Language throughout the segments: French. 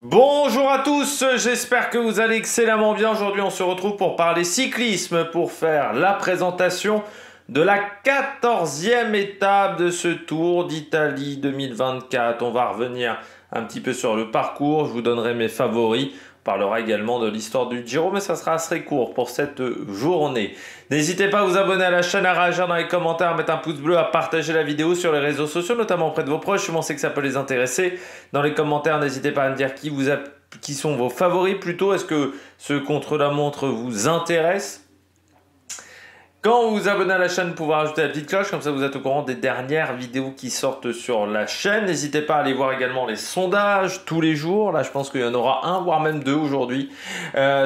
Bonjour à tous, j'espère que vous allez excellemment bien. Aujourd'hui, on se retrouve pour parler cyclisme, pour faire la présentation de la 14e étape de ce Tour d'Italie 2024. On va revenir un petit peu sur le parcours, je vous donnerai mes favoris. On parlera également de l'histoire du Giro, mais ça sera assez court pour cette journée. N'hésitez pas à vous abonner à la chaîne, à réagir dans les commentaires, à mettre un pouce bleu, à partager la vidéo sur les réseaux sociaux, notamment auprès de vos proches. Je pensais que ça peut les intéresser. Dans les commentaires, n'hésitez pas à me dire qui sont vos favoris plutôt. Est-ce que ce contre-la-montre vous intéresse ? Quand vous vous abonnez à la chaîne, vous pouvez rajouter la petite cloche, comme ça vous êtes au courant des dernières vidéos qui sortent sur la chaîne. N'hésitez pas à aller voir également les sondages tous les jours. Là, je pense qu'il y en aura un, voire même deux aujourd'hui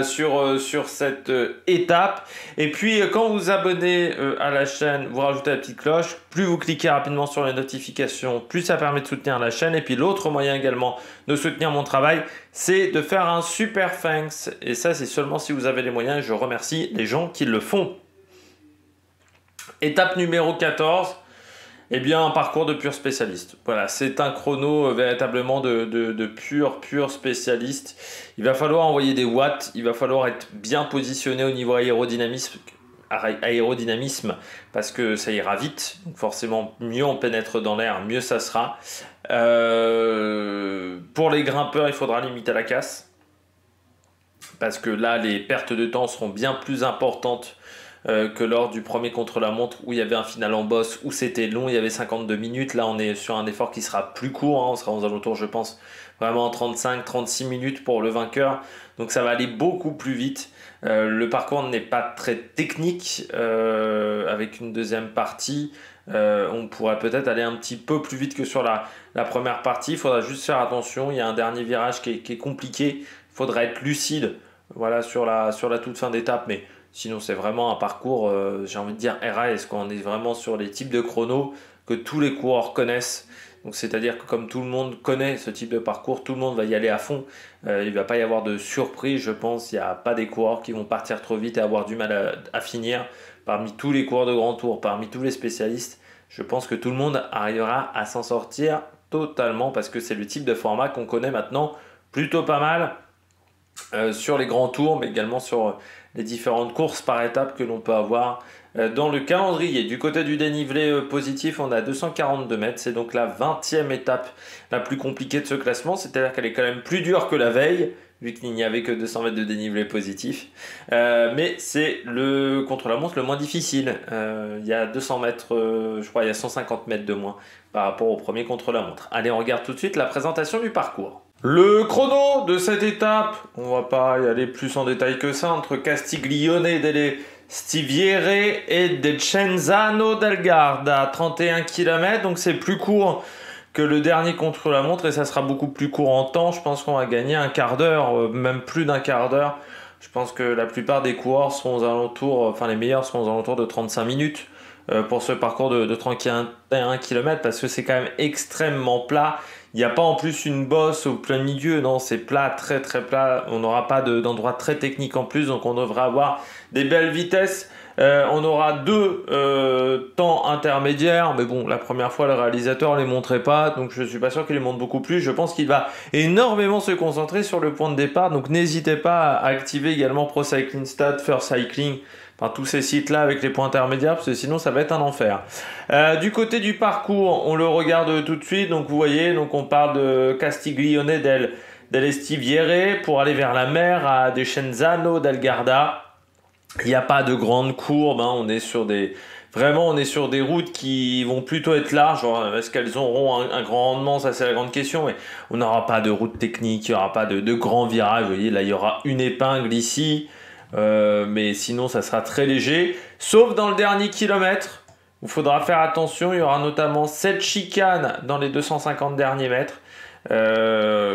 sur cette étape. Et puis, quand vous vous abonnez à la chaîne, vous rajoutez la petite cloche. Plus vous cliquez rapidement sur les notifications, plus ça permet de soutenir la chaîne. Et puis, l'autre moyen également de soutenir mon travail, c'est de faire un super thanks. Et ça, c'est seulement si vous avez les moyens. Et je remercie les gens qui le font. Étape numéro 14, eh bien un parcours de pur spécialiste. Voilà, c'est un chrono véritablement de pur spécialiste. Il va falloir envoyer des watts, il va falloir être bien positionné au niveau aérodynamisme parce que ça ira vite. Donc forcément, mieux on pénètre dans l'air, mieux ça sera. Pour les grimpeurs, il faudra limiter la casse parce que là, les pertes de temps seront bien plus importantes que lors du premier contre-la-montre où il y avait un final en bosse, où c'était long, il y avait 52 minutes. Là, on est sur un effort qui sera plus court, hein. On sera aux alentours, je pense, vraiment en 35-36 minutes pour le vainqueur. Donc ça va aller beaucoup plus vite. Le parcours n'est pas très technique. Avec une deuxième partie, on pourrait peut-être aller un petit peu plus vite que sur la première partie. Il faudra juste faire attention. Il y a un dernier virage qui est compliqué. Il faudra être lucide, voilà, sur la toute fin d'étape. Mais sinon, c'est vraiment un parcours, j'ai envie de dire RAS, quoi. On est vraiment sur les types de chronos que tous les coureurs connaissent. Donc, c'est-à-dire que comme tout le monde connaît ce type de parcours, tout le monde va y aller à fond. Il ne va pas y avoir de surprise, je pense. Il n'y a pas des coureurs qui vont partir trop vite et avoir du mal à finir. Parmi tous les coureurs de grand tour, parmi tous les spécialistes, je pense que tout le monde arrivera à s'en sortir totalement parce que c'est le type de format qu'on connaît maintenant plutôt pas mal sur les grands tours, mais également sur les différentes courses par étape que l'on peut avoir dans le calendrier. Du côté du dénivelé positif, on a 242 mètres. C'est donc la 20e étape la plus compliquée de ce classement. C'est-à-dire qu'elle est quand même plus dure que la veille, vu qu'il n'y avait que 200 mètres de dénivelé positif. Mais c'est le contre-la-montre le moins difficile. Il y a 200 mètres, je crois, il y a 150 mètres de moins par rapport au premier contre-la-montre. Allez, on regarde tout de suite la présentation du parcours. Le chrono de cette étape, on va pas y aller plus en détail que ça, entre Castiglione delle Stiviere et Decenzano del Garda, 31 km, donc c'est plus court que le dernier contre-la-montre et ça sera beaucoup plus court en temps. Je pense qu'on va gagner un quart d'heure, même plus d'un quart d'heure. Je pense que la plupart des coureurs seront aux alentours, enfin les meilleurs seront aux alentours de 35 minutes pour ce parcours de 31 km parce que c'est quand même extrêmement plat. Il n'y a pas en plus une bosse au plein milieu, non, c'est plat, très très plat. On n'aura pas d'endroit très technique en plus, donc on devrait avoir des belles vitesses. On aura deux temps intermédiaires, mais bon, la première fois, le réalisateur ne les montrait pas, donc je ne suis pas sûr qu'il les montre beaucoup plus. Je pense qu'il va énormément se concentrer sur le point de départ, donc n'hésitez pas à activer également Pro Cycling Stats, First Cycling, enfin tous ces sites-là avec les points intermédiaires, parce que sinon ça va être un enfer. Du côté du parcours, on le regarde tout de suite, donc vous voyez, donc on parle de Castiglione delle Stiviere pour aller vers la mer à Decenzano del Garda. Il n'y a pas de grandes courbes, hein. On est sur des routes qui vont plutôt être larges. Est-ce qu'elles auront un grand rendement? Ça, c'est la grande question. Mais on n'aura pas de route technique, il n'y aura pas de grands virages. Vous voyez, là, il y aura une épingle ici. Mais sinon, ça sera très léger. Sauf dans le dernier kilomètre, il faudra faire attention. Il y aura notamment cette chicane dans les 250 derniers mètres.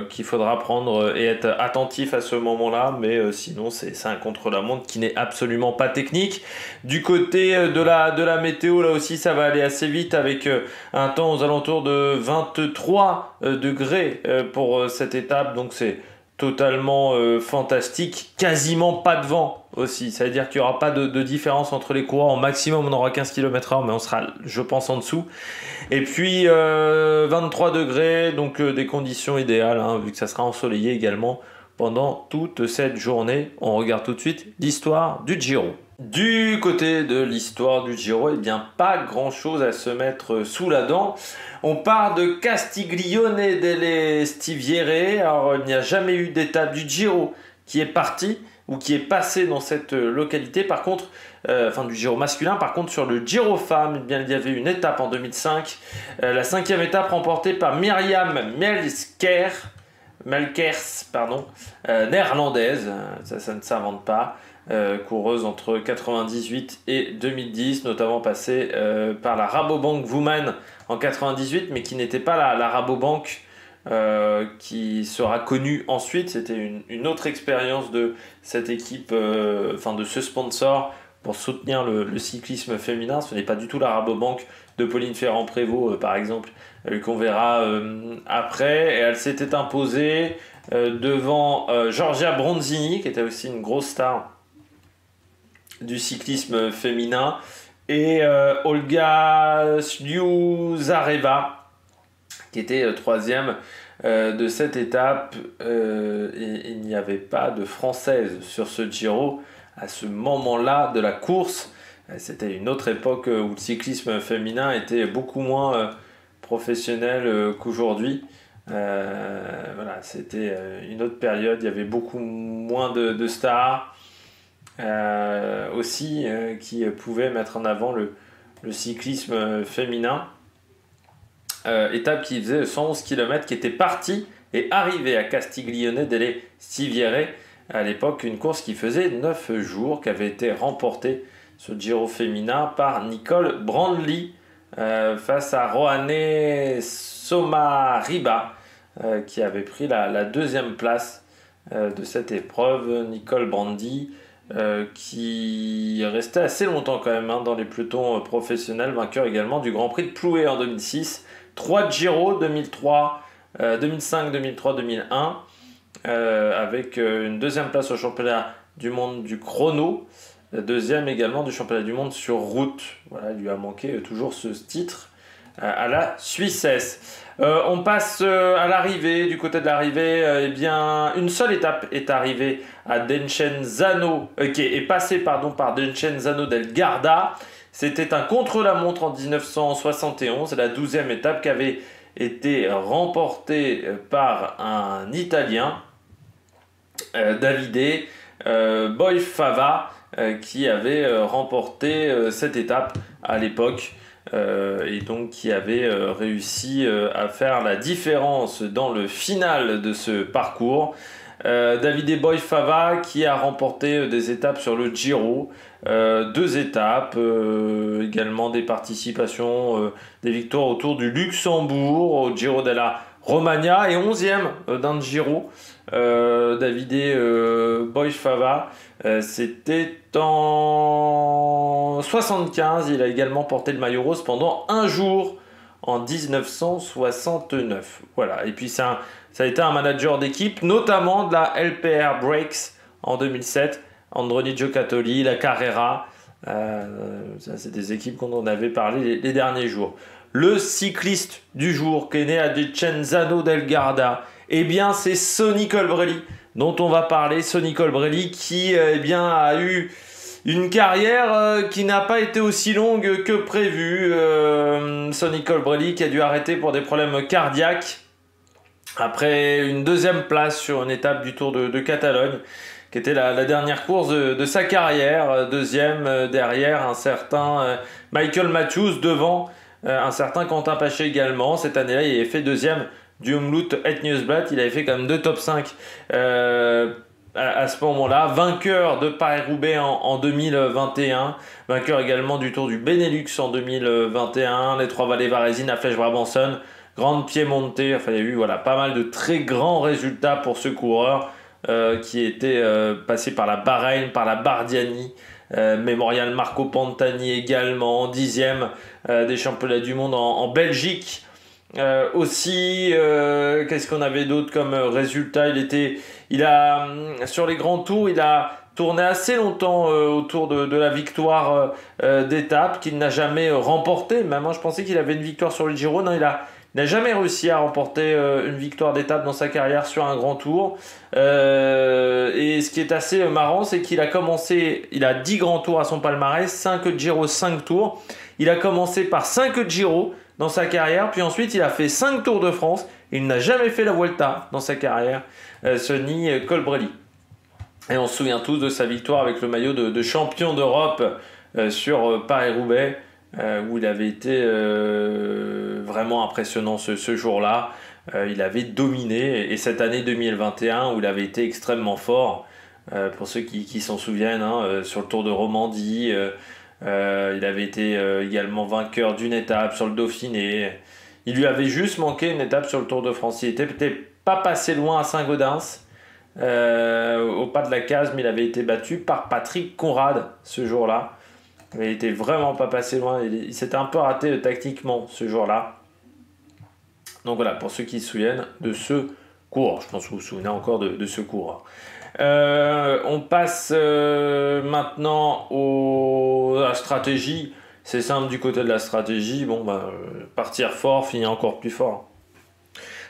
Qu'il faudra prendre et être attentif à ce moment-là, mais sinon c'est un contre-la-montre qui n'est absolument pas technique. Du côté de la météo, là aussi ça va aller assez vite avec un temps aux alentours de 23 degrés pour cette étape, donc c'est totalement fantastique, quasiment pas de vent aussi. Ça veut dire qu'il n'y aura pas de différence entre les coureurs. Au maximum, on aura 15 km/h, mais on sera, je pense, en dessous. Et puis 23 degrés, donc des conditions idéales, hein, vu que ça sera ensoleillé également pendant toute cette journée. On regarde tout de suite l'histoire du Giro. Du côté de l'histoire du Giro, eh bien pas grand chose à se mettre sous la dent. On part de Castiglione delle Stiviere. Alors il n'y a jamais eu d'étape du Giro qui est partie ou qui est passée dans cette localité. Par contre, du Giro masculin. Par contre, sur le Giro femmes, eh bien, il y avait une étape en 2005. La 5e étape remportée par Myriam Melkers, néerlandaise. Ça ne s'invente pas. Coureuse entre 98 et 2010, notamment passée par la Rabobank Women en 98, mais qui n'était pas la Rabobank qui sera connue ensuite. C'était une autre expérience de cette équipe, de ce sponsor pour soutenir le cyclisme féminin. Ce n'est pas du tout la Rabobank de Pauline Ferrand-Prévot, par exemple, qu'on verra après. Et elle s'était imposée devant Giorgia Bronzini, qui était aussi une grosse star du cyclisme féminin, et Olga Sliuzareva, qui était troisième de cette étape. Et il n'y avait pas de Française sur ce Giro à ce moment-là de la course. C'était une autre époque où le cyclisme féminin était beaucoup moins professionnel qu'aujourd'hui. C'était une autre période, il y avait beaucoup moins de stars. Qui pouvait mettre en avant le cyclisme féminin. Étape qui faisait 111 km, qui était partie et arrivée à Castiglione delle Stiviere. À l'époque, une course qui faisait 9 jours, qui avait été remportée, ce Giro féminin, par Nicole Brandly face à Rohane Somariba, qui avait pris la 2e place de cette épreuve. Nicole Brandly, qui restait assez longtemps quand même dans les pelotons professionnels, vainqueur également du Grand Prix de Plouay en 2006, 3 Giro 2003, 2005, 2003, 2001, avec une 2e place au championnat du monde du chrono, 2e également du championnat du monde sur route. Voilà, il lui a manqué toujours ce titre à la Suissesse. On passe à l'arrivée. Du côté de l'arrivée, une seule étape est arrivée à Descenzano, qui est passée par Descenzano del Garda. C'était un contre-la-montre en 1971. La 12e étape qui avait été remportée par un Italien, Davide Boifava, qui avait remporté cette étape à l'époque. Et donc qui avait réussi à faire la différence dans le final de ce parcours. Davide Boifava qui a remporté des étapes sur le Giro, 2 étapes, également des participations, des victoires autour du Luxembourg, au Giro della Romagna, et 11e d'un Giro. Davide Boifava, c'était en 75. Il a également porté le maillot rose pendant un jour en 1969. Voilà. Et puis ça a été un manager d'équipe, notamment de la LPR Breaks en 2007, Androni Giocattoli, la Carrera. Ça, c'est des équipes dont on avait parlé les derniers jours. Le cycliste du jour qui est né à Descenzano del Garda, c'est Sonny Colbrelli dont on va parler. Sonny Colbrelli qui a eu une carrière qui n'a pas été aussi longue que prévu. Sonny Colbrelli qui a dû arrêter pour des problèmes cardiaques après une 2e place sur une étape du Tour de Catalogne, qui était la dernière course de sa carrière. 2e derrière un certain Michael Matthews, devant un certain Quentin Paché également. Cette année-là, il avait fait 2e du Umlaut Etniusblatt. Il avait fait quand même 2 top 5 à ce moment-là. Vainqueur de Paris-Roubaix en 2021. Vainqueur également du Tour du Benelux en 2021. Les 3 Vallées Varésines à Flèche-Brabançonne. Grande Piemonte. Il y a eu pas mal de très grands résultats pour ce coureur qui était passé par la Bahreïn, par la Bardiani. Mémorial Marco Pantani également, 10e des championnats du monde en Belgique. Qu'est-ce qu'on avait d'autre comme résultat? Sur les grands tours, il a tourné assez longtemps autour de la victoire d'étape qu'il n'a jamais remportée. Même, je pensais qu'il avait une victoire sur le Giro. Non, il n'a jamais réussi à remporter une victoire d'étape dans sa carrière sur un grand tour. Et ce qui est assez marrant, c'est qu'il a commencé, il a 10 grands tours à son palmarès, 5 Giro, 5 tours. Il a commencé par 5 Giro dans sa carrière, puis ensuite il a fait 5 Tours de France. Il n'a jamais fait la Vuelta dans sa carrière, Sonny Colbrelli. Et on se souvient tous de sa victoire avec le maillot de champion d'Europe sur Paris-Roubaix, où il avait été vraiment impressionnant ce jour-là. Il avait dominé, et cette année 2021 où il avait été extrêmement fort, pour ceux qui s'en souviennent, sur le Tour de Romandie, il avait été également vainqueur d'une étape sur le Dauphiné. Il lui avait juste manqué une étape sur le Tour de France. Il était peut-être pas passé loin à Saint-Gaudens, au pas de la case, mais il avait été battu par Patrick Conrad ce jour-là. Il était vraiment pas passé loin. Il s'était un peu raté tactiquement ce jour-là. Donc voilà, pour ceux qui se souviennent de ce cours. Je pense que vous vous souvenez encore de ce cours. On passe maintenant à la stratégie. C'est simple du côté de la stratégie. Partir fort, finir encore plus fort.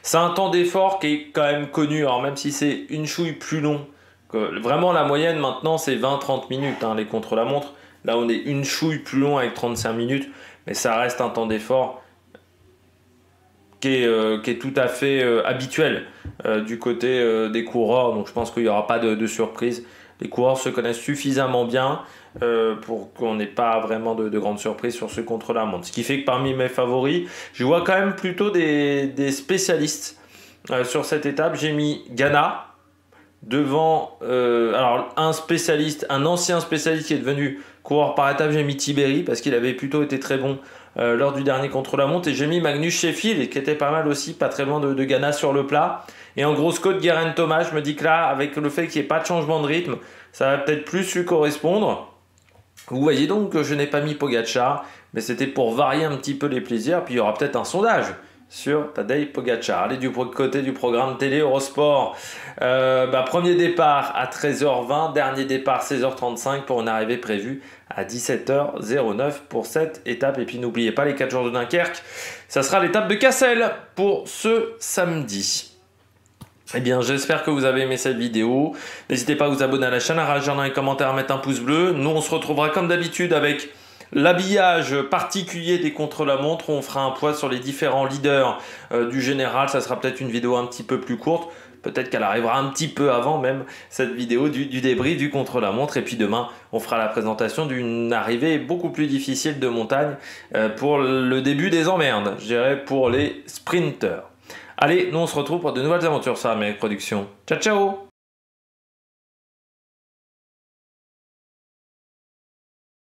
C'est un temps d'effort qui est quand même connu, alors même si c'est une chouille plus long. Vraiment la moyenne maintenant c'est 20-30 minutes, les contre-la-montre. Là on est une chouille plus long avec 35 minutes, mais ça reste un temps d'effort qui est tout à fait habituel du côté des coureurs. Donc je pense qu'il n'y aura pas de surprise. Les coureurs se connaissent suffisamment bien pour qu'on n'ait pas vraiment de grandes surprises sur ce contre-la-montre. Ce qui fait que parmi mes favoris, je vois quand même plutôt des spécialistes sur cette étape. J'ai mis Ghana devant alors un ancien spécialiste qui est devenu coureur par étape. J'ai mis Tiberi parce qu'il avait plutôt été très bon lors du dernier contre-la-montre, et j'ai mis Magnus Sheffield qui était pas mal aussi, pas très loin de Ghana sur le plat. Et en grosse côte, Geraint Thomas, je me dis que là, avec le fait qu'il n'y ait pas de changement de rythme, ça va peut-être plus lui correspondre. Vous voyez donc que je n'ai pas mis Pogacar, mais c'était pour varier un petit peu les plaisirs. Puis il y aura peut-être un sondage sur Tadej Pogacar. Allez, du côté du programme télé Eurosport, premier départ à 13h20, dernier départ 16h35 pour une arrivée prévue à 17h09 pour cette étape. Et puis n'oubliez pas les 4 jours de Dunkerque, ça sera l'étape de Cassel pour ce samedi. Eh bien, j'espère que vous avez aimé cette vidéo. N'hésitez pas à vous abonner à la chaîne, à réagir dans les commentaires, à mettre un pouce bleu. Nous, on se retrouvera comme d'habitude avec l'habillage particulier des contre-la-montre. On fera un point sur les différents leaders du général. Ça sera peut-être une vidéo un petit peu plus courte. Peut-être qu'elle arrivera un petit peu avant même cette vidéo du débrief du contre-la-montre. Et puis demain, on fera la présentation d'une arrivée beaucoup plus difficile de montagne pour le début des emmerdes, je dirais, pour les sprinteurs. Allez, nous on se retrouve pour de nouvelles aventures sur Amérique Production. Ciao, ciao!